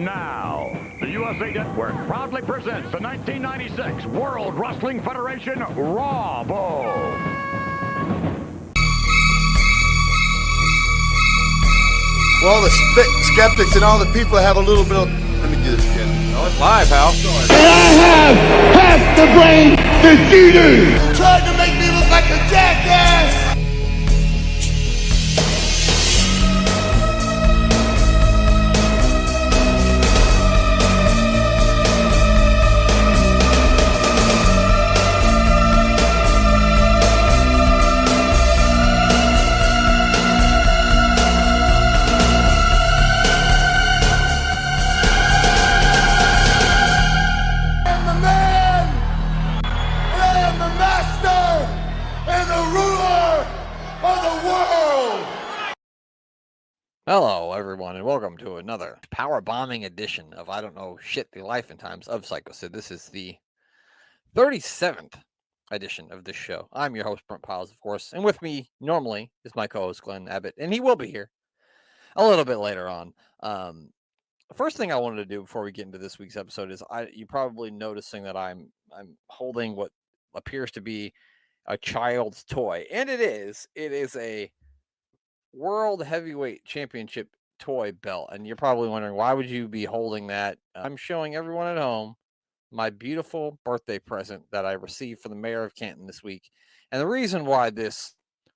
And now, the USA Network proudly presents the 1996 World Wrestling Federation Raw Bowl. Well, the skeptics and all the people have a little bit of... Let me do this again. Oh, it's live, pal. And I have half the brain that you do! Trying to make me look like a jackass! Hello, everyone, and welcome to another power bombing edition of I Don't Know Shit, the Life and Times of Sycho Sid. This is the 37th edition of this show. I'm your host, Brent Piles, of course, and with me normally is my co-host, Glenn Abbott, and he will be here a little bit later on. First thing I wanted to do before we get into this week's episode is you're probably noticing that I'm holding what appears to be a child's toy, and it is a World Heavyweight Championship toy belt. And you're probably wondering, why would you be holding that? I'm showing everyone at home my beautiful birthday present that I received from the mayor of Canton this week. And the reason why this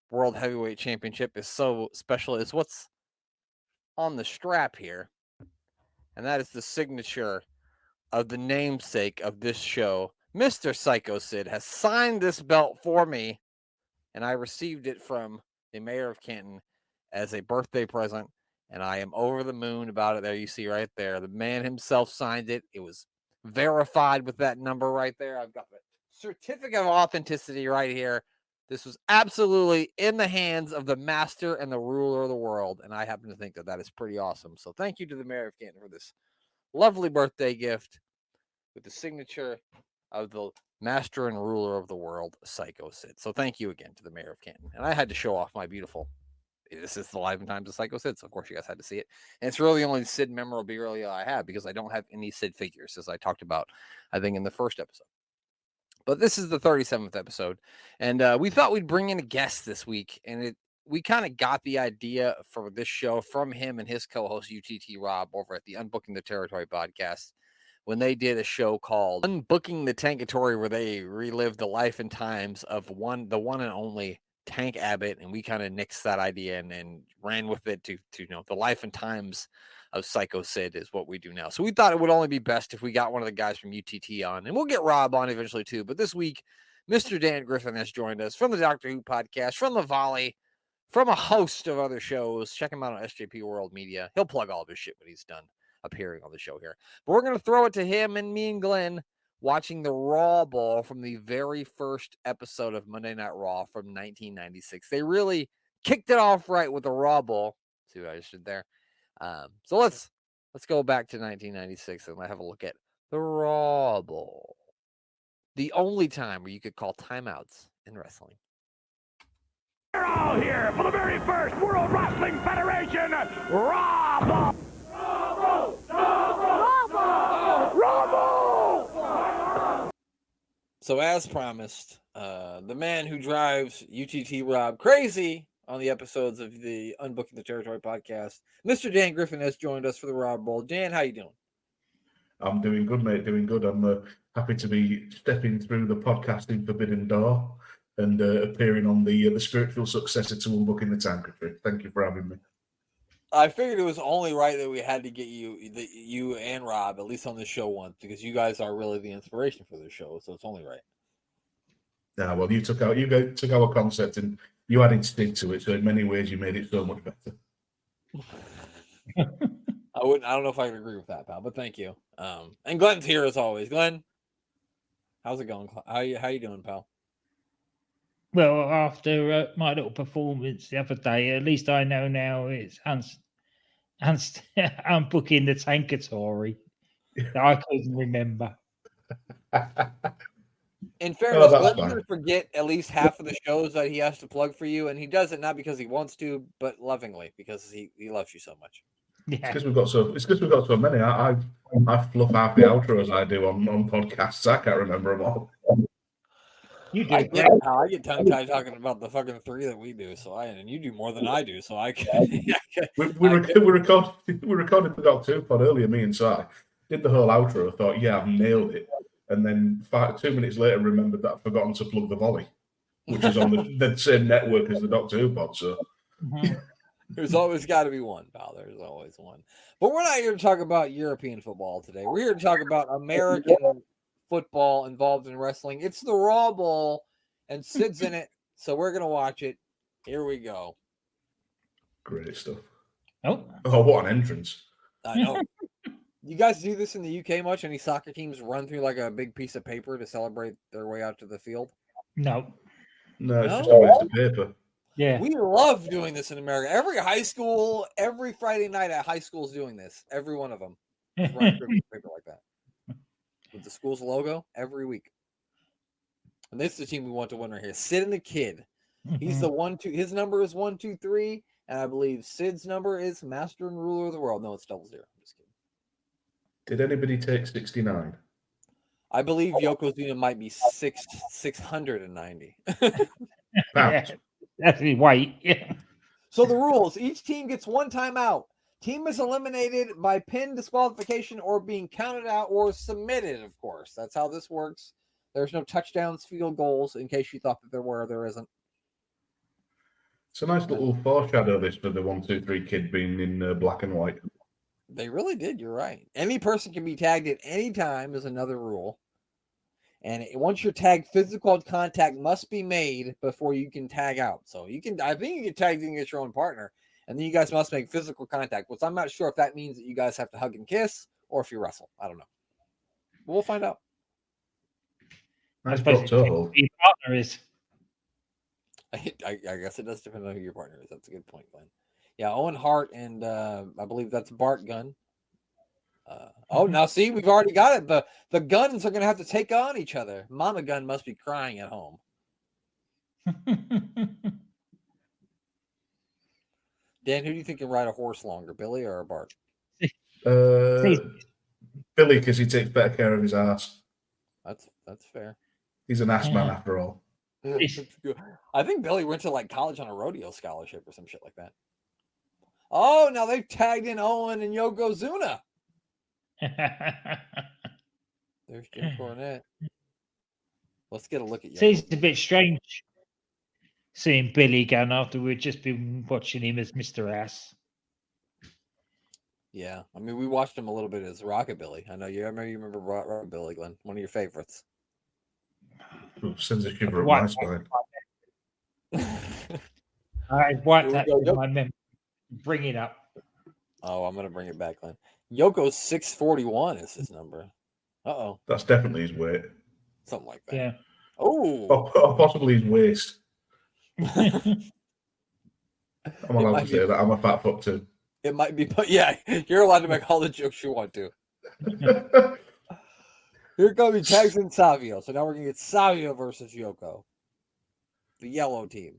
World Heavyweight Championship is so special is what's on the strap here. And that is the signature of the namesake of this show. Mr. Sycho Sid has signed this belt for me, and I received it from the mayor of Canton as a birthday present, and I am over the moon about it. There you see right there. The man himself signed it. It was verified with that number right there. I've got the certificate of authenticity right here. This was absolutely in the hands of the master and the ruler of the world, and I happen to think that that is pretty awesome. So thank you to the mayor of Canton for this lovely birthday gift with the signature of the master and ruler of the world, Sycho Sid. So thank you again to the mayor of Canton. And I had to show off my beautiful... This is the Life and Times of Sycho Sid, so of course you guys had to see it. And it's really the only Sid memorabilia I have, because I don't have any Sid figures, as I talked about, I think, in the first episode. But this is the 37th episode, and we thought we'd bring in a guest this week, and we kind of got the idea for this show from him and his co-host, UTT Rob, over at the Unbooking the Territory podcast, when they did a show called Unbooking the Territory, where they relived the life and times of the one and only Tank Abbott, and we kind of nixed that idea and ran with it to the life and times of Sycho Sid is what we do now. So we thought it would only be best if we got one of the guys from UTT on, and we'll get Rob on eventually too. But this week, Mr. Dan Griffin has joined us from the Doctor Who podcast, from the Volley, from a host of other shows. Check him out on SJP World Media. He'll plug all of his shit when he's done appearing on the show here. But we're going to throw it to him and me and Glenn watching the Raw Bowl from the very first episode of Monday Night Raw from 1996. They really kicked it off right with the Raw Bowl. See what I just did there? So let's go back to 1996 and have a look at the Raw Bowl. The only time where you could call timeouts in wrestling. We're all here for the very first World Wrestling Federation Raw Bowl. Raw Bowl! Raw Bowl! Raw Bowl! Raw Bowl! So as promised, the man who drives UTT Rob crazy on the episodes of the Unbooking the Territory podcast, Mr. Dan Griffin, has joined us for the Raw Bowl. Dan, how you doing? I'm doing good, mate. Doing good. I'm happy to be stepping through the podcasting forbidden door and appearing on the spiritual successor to Unbooking the Territory. Thank you for having me. I figured it was only right that we had to get you and Rob at least on the show once, because you guys are really the inspiration for the show, so it's only right. Yeah, well, you took our concept and you added Sid to it, so in many ways you made it so much better. I don't know if I can agree with that, pal, but thank you. And Glenn's here as always. Glenn, how's it going? How you doing, pal? Well, after my little performance the other day, at least I know now it's Unbooking the Territory that I couldn't remember. In fairness, that's Glenn's fine. going to forget at least half of the shows that he has to plug for you, and he does it not because he wants to, but lovingly, because he loves you so much. It's because we've got so many. I fluff half the outros I do on podcasts. I can't remember them all. You do. I get tongue-tied talking about the fucking 3 that we do. And you do more than I do. So I can. We recorded the Doc 2 pod earlier. Me and Si did the whole outro. I thought, yeah, I've nailed it. And then 2 minutes later, remembered that I'd forgotten to plug the volley, which is on the same network as the Doctor Who pod. So there's always got to be one, pal. There's always one. But we're not here to talk about European football today. We're here to talk about American football involved in wrestling. It's the Raw Bowl, and Sid's in it. So we're going to watch it. Here we go. Great stuff. Oh, what an entrance. I know. You guys do this in the UK much? Any soccer teams run through like a big piece of paper to celebrate their way out to the field? no. No, it's just a waste of paper. Yeah. We love doing this in America. Every high school, every Friday night at high school is doing this. Every one of them. Just run through a piece of paper like that. With the school's logo every week. And this is the team we want to win right here. Sid and the Kid. He's the 1-2. His number is 1-2-3. And I believe Sid's number is Master and Ruler of the World. No, it's 00. I'm just kidding. Did anybody take 69? I believe Yokozuna might be 690. Yeah. That's the weight. Yeah. So the rules: each team gets 1 timeout. Team is eliminated by pin, disqualification, or being counted out or submitted. Of course, that's how this works. There's no touchdowns, field goals. In case you thought that there were, there isn't. It's a nice little foreshadow this for the 1-2-3 Kid being in black and white. They really did. You're right. Any person can be tagged at any time is another rule. And once you're tagged, physical contact must be made before you can tag out. So I think you can tag against your own partner, and then you guys must make physical contact. Which I'm not sure if that means that you guys have to hug and kiss, or if you wrestle. I don't know. But we'll find out. Nice I suppose drop total. your partner is. I guess it does depend on who your partner is. That's a good point, Glenn. Yeah, Owen Hart and I believe that's Bart Gunn. Now see, we've already got it. The Guns are going to have to take on each other. Mama Gunn must be crying at home. Dan, who do you think can ride a horse longer, Billy or Bart? Billy, because he takes better care of his ass. That's fair. He's an ass man after all. I think Billy went to like college on a rodeo scholarship or some shit like that. Oh, now they've tagged in Owen and Yokozuna. There's Jim Cornette. Let's get a look at you. See, it's a bit strange seeing Billy again after we've just been watching him as Mr. Ass. Yeah, I mean, we watched him a little bit as Rockabilly. I know you remember Rockabilly, Glenn, one of your favorites. Sends a shiver up my spine. I wiped that in my memory. Bring it up. Oh, I'm gonna bring it back, Glenn. Yoko's 641 is his number. Uh-oh. That's definitely his weight. Something like that. Yeah. Oh. Or possibly his waist. I'm allowed to say that. I'm a fat fuck too. It might be, but yeah, you're allowed to make all the jokes you want to. Here comes tags in Savio. So now we're gonna get Savio versus Yoko. The yellow team.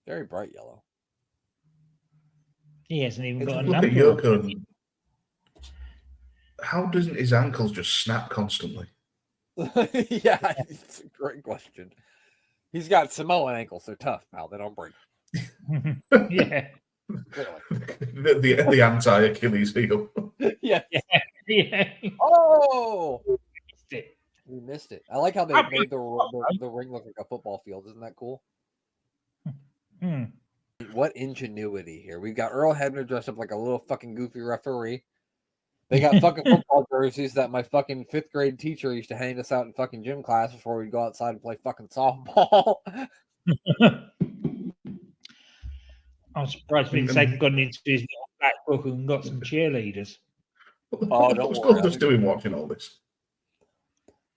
Very bright yellow. He hasn't even got a Look number. at Yoko. How doesn't his ankles just snap constantly? Yeah, it's a great question. He's got Samoan ankles. They're tough, pal. They don't break. Yeah. the anti-Achilles heel. Yeah. Yeah. Oh! Missed it. We missed it. I like how they made the ring look like a football field. Isn't that cool? Hmm. What ingenuity here. We've got Earl Hebner dressed up like a little fucking goofy referee. They got fucking football jerseys that my fucking 5th grade teacher used to hang us out in fucking gym class before we'd go outside and play fucking softball. I'm surprised Vince ain't gone into his little black book and got some cheerleaders. Oh, don't What's worry. just doing watching all this?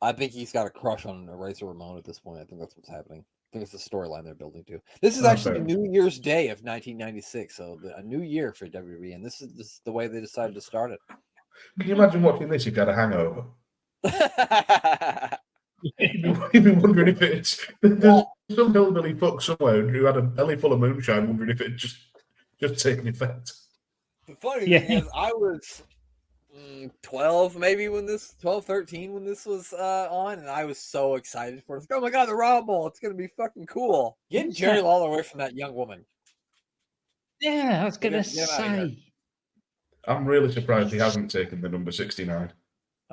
I think he's got a crush on Razor Ramon at this point. I think that's what's happening. I think it's the storyline they're building to. This is actually the New Year's Day of 1996, so a new year for WWE, and this is the way they decided to start it. Can you imagine watching this if you had a hangover? You'd be wondering if it's there's some hillbilly fuck somewhere who had a belly full of moonshine, wondering if it just taken effect. The funny Yeah. thing is, I was 12 maybe 13 when this was on, and I was so excited for it. Like, oh my god, the Raw Bowl! It's gonna be fucking cool. Get Jerry Lawler away from that young woman. Yeah, I was gonna Get him out of here. say. I'm really surprised he hasn't taken the number 69.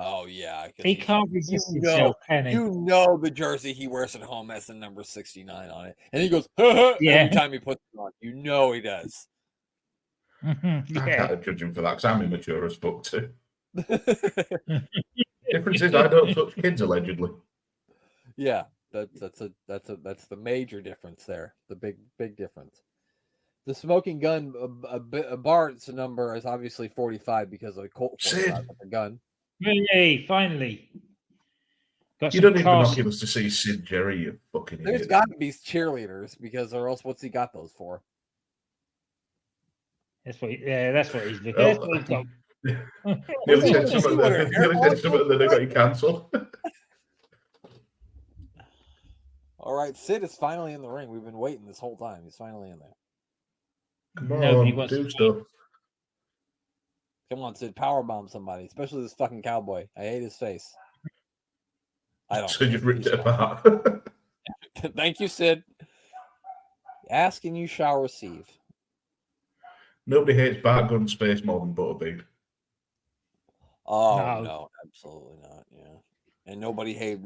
Oh yeah, He can't resist himself, can he? You know the jersey he wears at home has the number 69 on it, and he goes every time he puts it on. You know he does. I can't judge him for that because I'm immature as fuck too. Difference is I don't touch kids allegedly. Yeah, that's the major difference there. The big difference. The smoking gun, Bart's number is obviously 45 because of the Colt 45 with the gun. Hey, finally. Got You some don't need cast- binoculars to see Sid Jerry, you fucking There's idiot. got to be cheerleaders because, or else what's he got those for? That's what he's looking. Oh. That's what he's got. Nearly said something that they got you cancelled. All right, Sid is finally in the ring. We've been waiting this whole time. He's finally in there. Come Nobody on, wants do to- stuff. Come on, Sid, powerbomb somebody, especially this fucking cowboy. I hate his face. I don't. So you've ripped it apart. Thank you, Sid. Ask and you shall receive. Nobody hates Bart Gunn space more than Butterbean. Oh no, absolutely not. Yeah, and nobody hates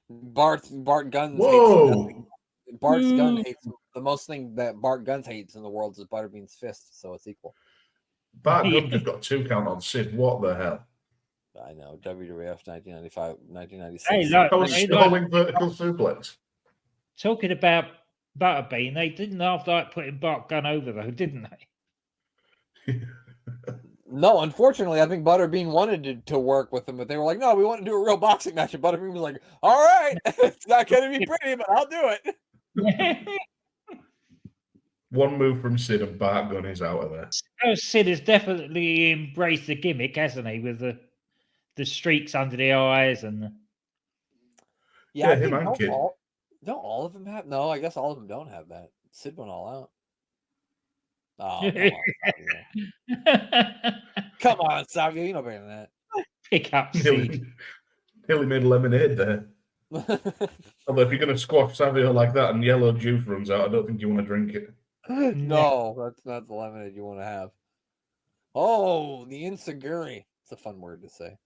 Bart Guns. Whoa! Hates Bart's gun hates the most thing that Bart Guns hates in the world is Butterbean's fist, so it's equal. Bart Gunn just got 2 count on Sid. What the hell? I know. WWF 1995, 1996. Hey, look, That was stalling vertical suplex. Talking about Butterbean, they didn't half like putting Bart Gunn over though, didn't they? No, unfortunately, I think Butterbean wanted to work with him, but they were like, "No, we want to do a real boxing match." And Butterbean was like, "All right, it's not going to be pretty, but I'll do it." One move from Sid and Bart Gunn is out of there. Oh, Sid has definitely embraced the gimmick, hasn't he? With the streaks under the eyes and Yeah, I him think and Kid. don't all of them have? No, I guess all of them don't have that. Sid went all out. Oh, come on, Savio, you know better than that. Pick up Sid. Nearly made lemonade there. Although if you're going to squash Savio like that and yellow juice runs out, I don't think you want to drink it. No, that's not the lemonade you want to have. Oh, the insecurity. It's a fun word to say.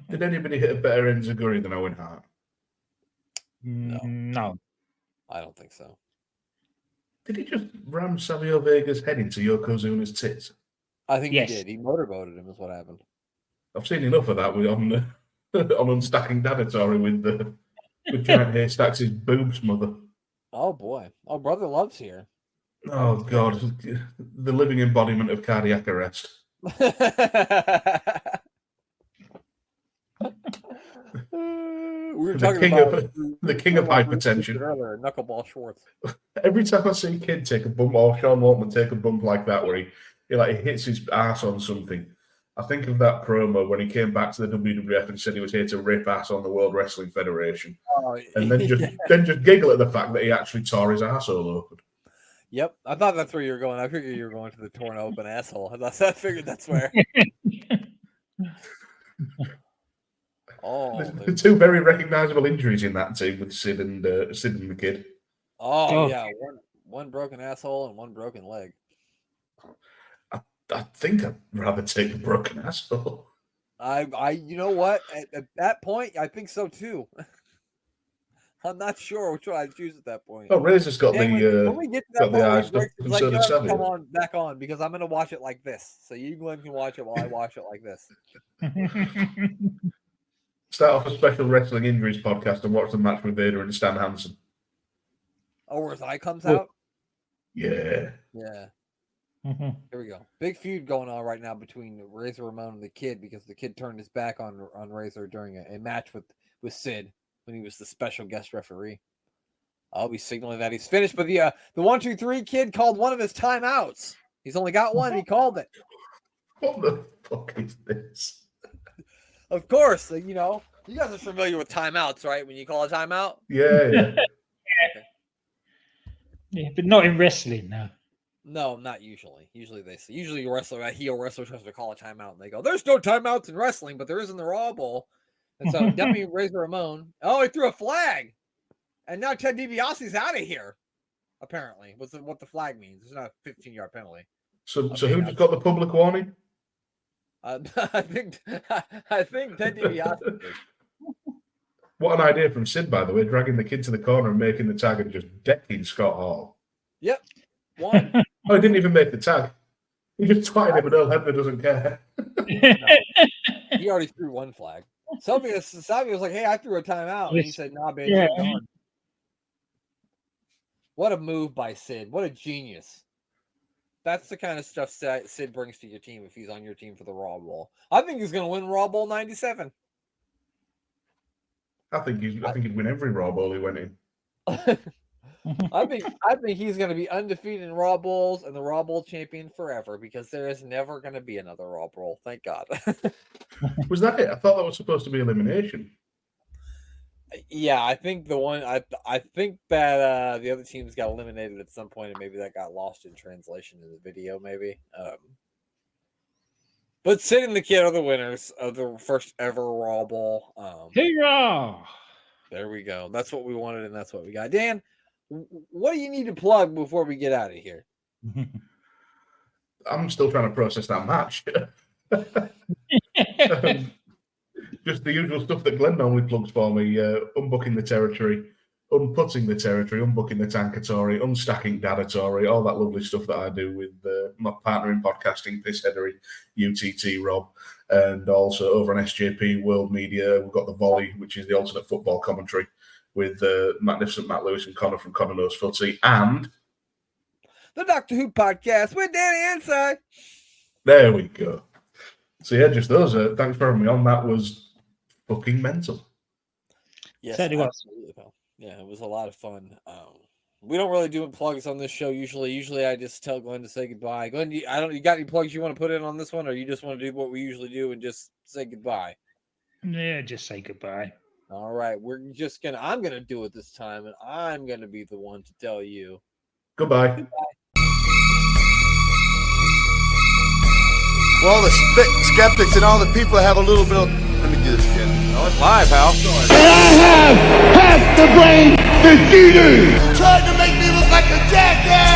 Did anybody hit a better enziguri than Owen Hart? No. I don't think so. Did he just ram Savio Vega's head into Yokozuna's tits? I think Yes. he did. He motorboated him is what happened. I've seen enough of that on Unstacking Territory with Giant Haystacks' boobs mother. Oh, boy. Oh, brother loves here. Oh, God. The living embodiment of cardiac arrest. We were The talking king about of- the king of hypertension. earlier, Knuckleball Schwartz. Every time I see a kid take a bump, or Sean Waltman take a bump like that, where he hits his ass on something, I think of that promo when he came back to the WWF and said he was here to rip ass on the World Wrestling Federation, and then just giggle at the fact that he actually tore his asshole open. Yep, I thought that's where you were going. I figured you were going to the torn open asshole. I figured that's where. Oh, There's 2 very recognisable injuries in that team with Sid and the kid. oh yeah, one broken asshole and one broken leg. I think I'd rather take the broken asshole. You know what? At that point, I think so too. I'm not sure which one I'd choose at that point. Oh, Razor's got And when we get to that got the point, eyes stuff, it's and like, so does come Savio. on, back on, because I'm going to watch it like this. So you Glenn can watch it while I watch it like this. Start off a special wrestling injuries podcast and watch the match with Vader and Stan Hansen. Oh, where his eye comes out? Yeah. Yeah. Here we go. Big feud going on right now between Razor Ramon and the Kid because the Kid turned his back on Razor during a match with Sid when he was the special guest referee. I'll be signaling that he's finished, but the 1, 2, 3 Kid called one of his timeouts. He's only got one. He called it. What the fuck is this? Of course, you know, you guys are familiar with timeouts, right? When you call a timeout. Yeah. Yeah, but not in wrestling, no. No, not usually. Usually a heel wrestler tries to call a timeout, and they go, "There's no timeouts in wrestling, but there is in the Raw Bowl." And so Demi Razor Ramon, he threw a flag, and now Ted DiBiase's out of here. Apparently, what the flag means. It's not a 15-yard penalty. So who just got the public warning? I think Ted DiBiase did. What an idea from Sid, by the way, dragging the kid to the corner and making the tag and just decking Scott Hall. Yep. One. He didn't even make the tag. He just twatted him, and Earl Hebner doesn't care. No. He already threw one flag. Salvia was like, "Hey, I threw a timeout," and he said, "Nah, baby, you're gone." What a move by Sid! What a genius! That's the kind of stuff Sid brings to your team if he's on your team for the Raw Bowl. I think he's going to win Raw Bowl 97. I think he'd win every Raw Bowl he went in. I think he's going to be undefeated in Raw Bowls and the Raw Bowl champion forever because there is never going to be another Raw Bowl. Thank God. Was that it? I thought that was supposed to be elimination. Yeah, I think I think that the other teams got eliminated at some point, and maybe that got lost in translation in the video, maybe. But Sid and the Kid are the winners of the first ever Raw Bowl. Hurrah! There we go. That's what we wanted, and that's what we got. Dan, what do you need to plug before we get out of here? I'm still trying to process that match. Just the usual stuff that Glenn normally plugs for me. Unbooking the Territory, Unputting the Territory, Unbooking the Tankatory, Unstacking Dadatory, all that lovely stuff that I do with my partner in podcasting, Pissheadery, UTT Rob, and also over on SJP World Media, we've got The Volley, which is the alternate football commentary with magnificent Matt Lewis and Connor from Connor Knows Footy, and the Doctor Who podcast with Danny Inside. There we go. So yeah, just those. Thanks for having me on. That was fucking mental. Yes, Certainly was. absolutely. Yeah, it was a lot of fun. We don't really do plugs on this show usually. Usually, I just tell Glenn to say goodbye. Glenn, you got any plugs you want to put in on this one, or you just want to do what we usually do and just say goodbye? Yeah, just say goodbye. All right, I'm gonna do it this time, and I'm gonna be the one to tell you goodbye. For all the skeptics and all the people that have a little bit of... Let me do this again. Oh, it's live, pal. And I have half the brain that you do. Trying to make me look like a jackass!